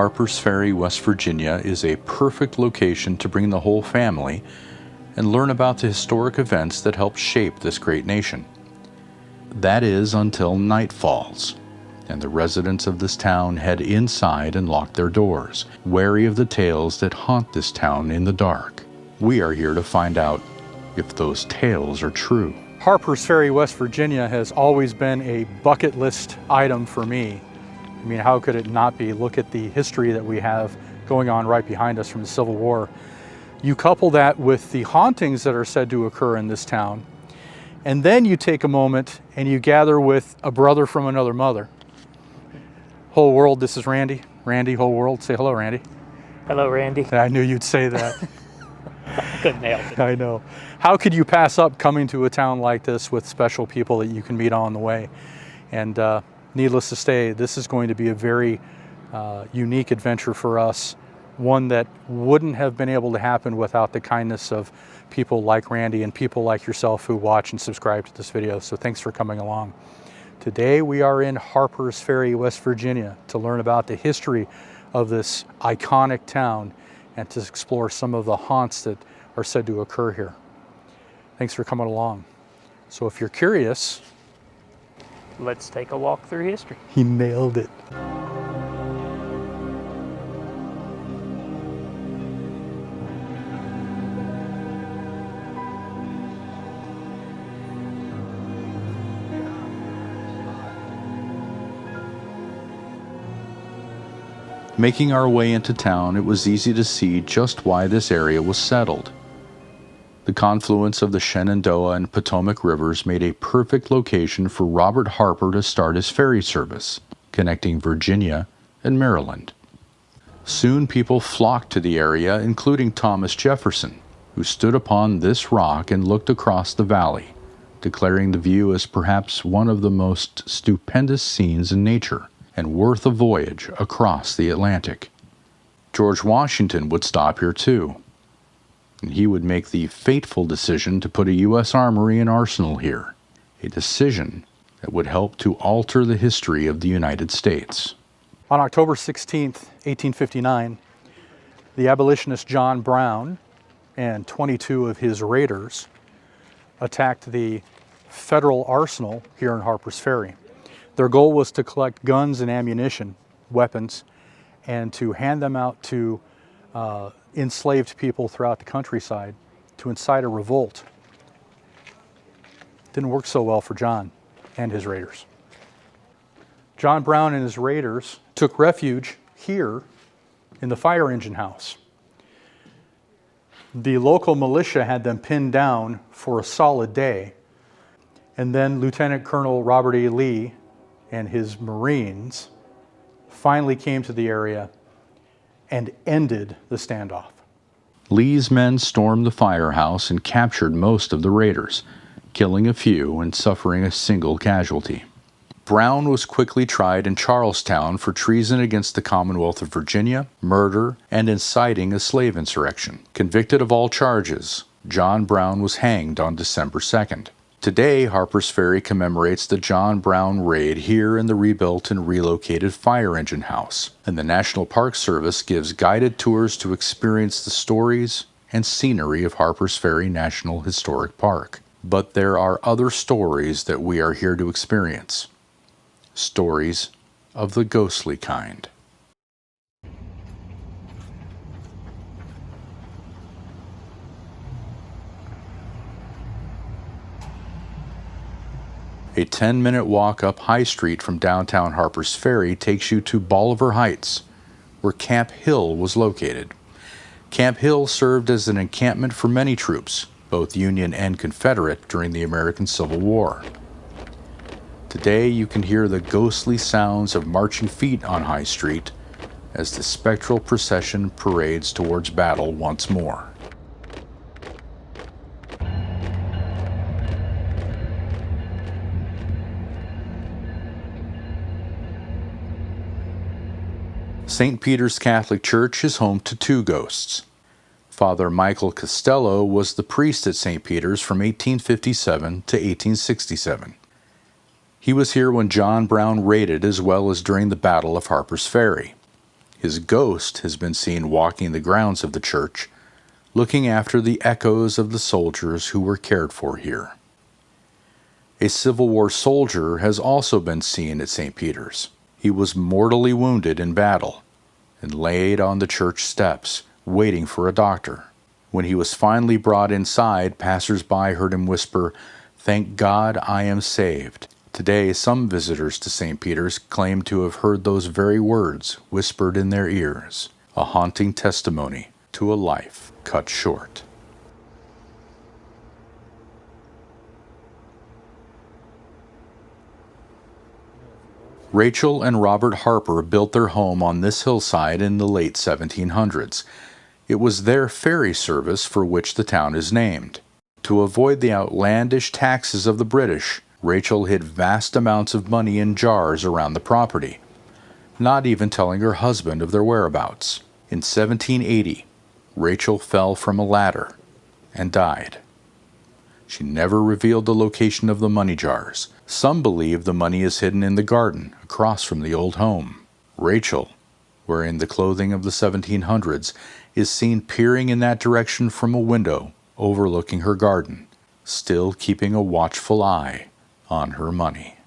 Harpers Ferry, West Virginia is a perfect location to bring the whole family and learn about the historic events that helped shape this great nation. That is until night falls, and the residents of this town head inside and lock their doors, wary of the tales that haunt this town in the dark. We are here to find out if those tales are true. Harpers Ferry, West Virginia has always been a bucket list item for me. I mean, how could it not be? Look at the history that we have going on right behind us from the Civil War. You couple that with the hauntings that are said to occur in this town, and then you take a moment and you gather with a brother from another mother. Whole world, this is Randy. Randy, whole world. Say hello, Randy. Hello, Randy. I knew you'd say that. I couldn't help it. I know. How could you pass up coming to a town like this with special people that you can meet on the way? And needless to say, this is going to be a very unique adventure for us, one that wouldn't have been able to happen without the kindness of people like Randy and people like yourself who watch and subscribe to this video. So thanks for coming along. Today we are in Harpers Ferry, West Virginia, to learn about the history of this iconic town and to explore some of the haunts that are said to occur here. Thanks for coming along. So if you're curious, let's take a walk through history. He nailed it. Making our way into town, it was easy to see just why this area was settled. The confluence of the Shenandoah and Potomac rivers made a perfect location for Robert Harper to start his ferry service, connecting Virginia and Maryland. Soon people flocked to the area, including Thomas Jefferson, who stood upon this rock and looked across the valley, declaring the view as perhaps one of the most stupendous scenes in nature and worth a voyage across the Atlantic. George Washington would stop here too, and he would make the fateful decision to put a U.S. armory and arsenal here, a decision that would help to alter the history of the United States. On October 16th, 1859, the abolitionist John Brown and 22 of his raiders attacked the federal arsenal here in Harpers Ferry. Their goal was to collect guns and ammunition, weapons, and to hand them out to enslaved people throughout the countryside to incite a revolt. Didn't work so well for John and his raiders. John Brown and his raiders took refuge here in the fire engine house. The local militia had them pinned down for a solid day, and then Lieutenant Colonel Robert E. Lee and his Marines finally came to the area and ended the standoff. Lee's men stormed the firehouse and captured most of the raiders, killing a few and suffering a single casualty. Brown was quickly tried in Charlestown for treason against the Commonwealth of Virginia, murder, and inciting a slave insurrection. Convicted of all charges, John Brown was hanged on December 2nd. Today, Harpers Ferry commemorates the John Brown raid here in the rebuilt and relocated fire engine house, and the National Park Service gives guided tours to experience the stories and scenery of Harpers Ferry National Historic Park. But there are other stories that we are here to experience. Stories of the ghostly kind. A 10-minute walk up High Street from downtown Harpers Ferry takes you to Bolivar Heights, where Camp Hill was located. Camp Hill served as an encampment for many troops, both Union and Confederate, during the American Civil War. Today you can hear the ghostly sounds of marching feet on High Street as the spectral procession parades towards battle once more. St. Peter's Catholic Church is home to two ghosts. Father Michael Costello was the priest at St. Peter's from 1857 to 1867. He was here when John Brown raided as well as during the Battle of Harpers Ferry. His ghost has been seen walking the grounds of the church, looking after the echoes of the soldiers who were cared for here. A Civil War soldier has also been seen at St. Peter's. He was mortally wounded in battle and laid on the church steps, waiting for a doctor. When he was finally brought inside, passers-by heard him whisper, "Thank God I am saved." Today, some visitors to St. Peter's claim to have heard those very words whispered in their ears, a haunting testimony to a life cut short. Rachel and Robert Harper built their home on this hillside in the late 1700s. It was their ferry service for which the town is named. To avoid the outlandish taxes of the British, Rachel hid vast amounts of money in jars around the property, not even telling her husband of their whereabouts. In 1780, Rachel fell from a ladder and died. She never revealed the location of the money jars. Some believe the money is hidden in the garden across from the old home. Rachel, wearing the clothing of the 1700s, is seen peering in that direction from a window overlooking her garden, still keeping a watchful eye on her money.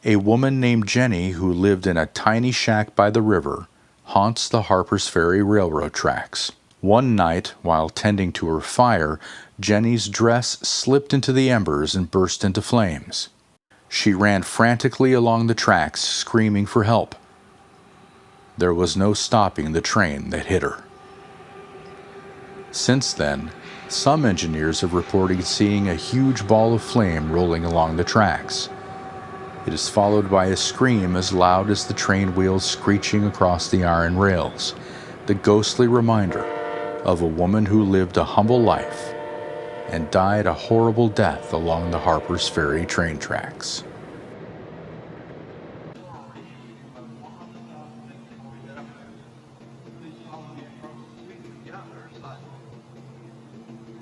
A woman named Jenny, who lived in a tiny shack by the river, haunts the Harpers Ferry railroad tracks. One night, while tending to her fire, Jenny's dress slipped into the embers and burst into flames. She ran frantically along the tracks, screaming for help. There was no stopping the train that hit her. Since then, some engineers have reported seeing a huge ball of flame rolling along the tracks. It is followed by a scream as loud as the train wheels screeching across the iron rails, the ghostly reminder of a woman who lived a humble life and died a horrible death along the Harpers Ferry train tracks.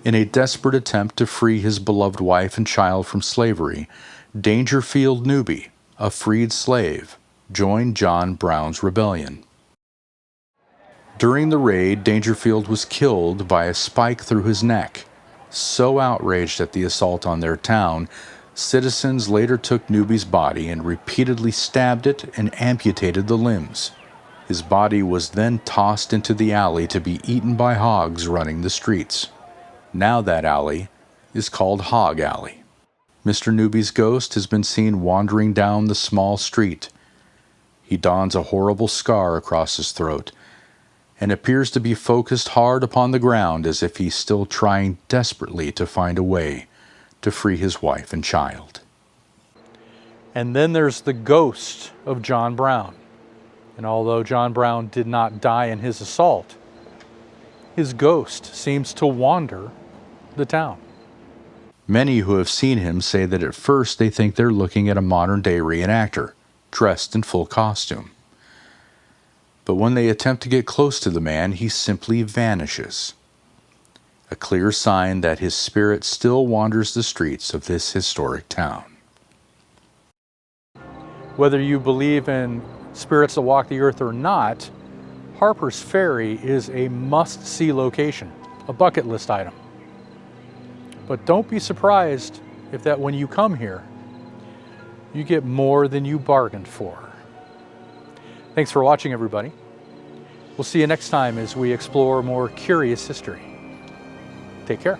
In a desperate attempt to free his beloved wife and child from slavery, Dangerfield Newbie, a freed slave, joined John Brown's rebellion. During the raid, Dangerfield was killed by a spike through his neck. So outraged at the assault on their town, citizens later took Newbie's body and repeatedly stabbed it and amputated the limbs. His body was then tossed into the alley to be eaten by hogs running the streets. Now that alley is called Hog Alley. Mr. Newbie's ghost has been seen wandering down the small street. He dons a horrible scar across his throat and appears to be focused hard upon the ground as if he's still trying desperately to find a way to free his wife and child. And then there's the ghost of John Brown. And although John Brown did not die in his assault, his ghost seems to wander the town. Many who have seen him say that at first they think they're looking at a modern-day reenactor, dressed in full costume. But when they attempt to get close to the man, he simply vanishes. A clear sign that his spirit still wanders the streets of this historic town. Whether you believe in spirits that walk the earth or not, Harpers Ferry is a must-see location, a bucket list item. But don't be surprised if that when you come here, you get more than you bargained for. Thanks for watching, everybody. We'll see you next time as we explore more curious history. Take care.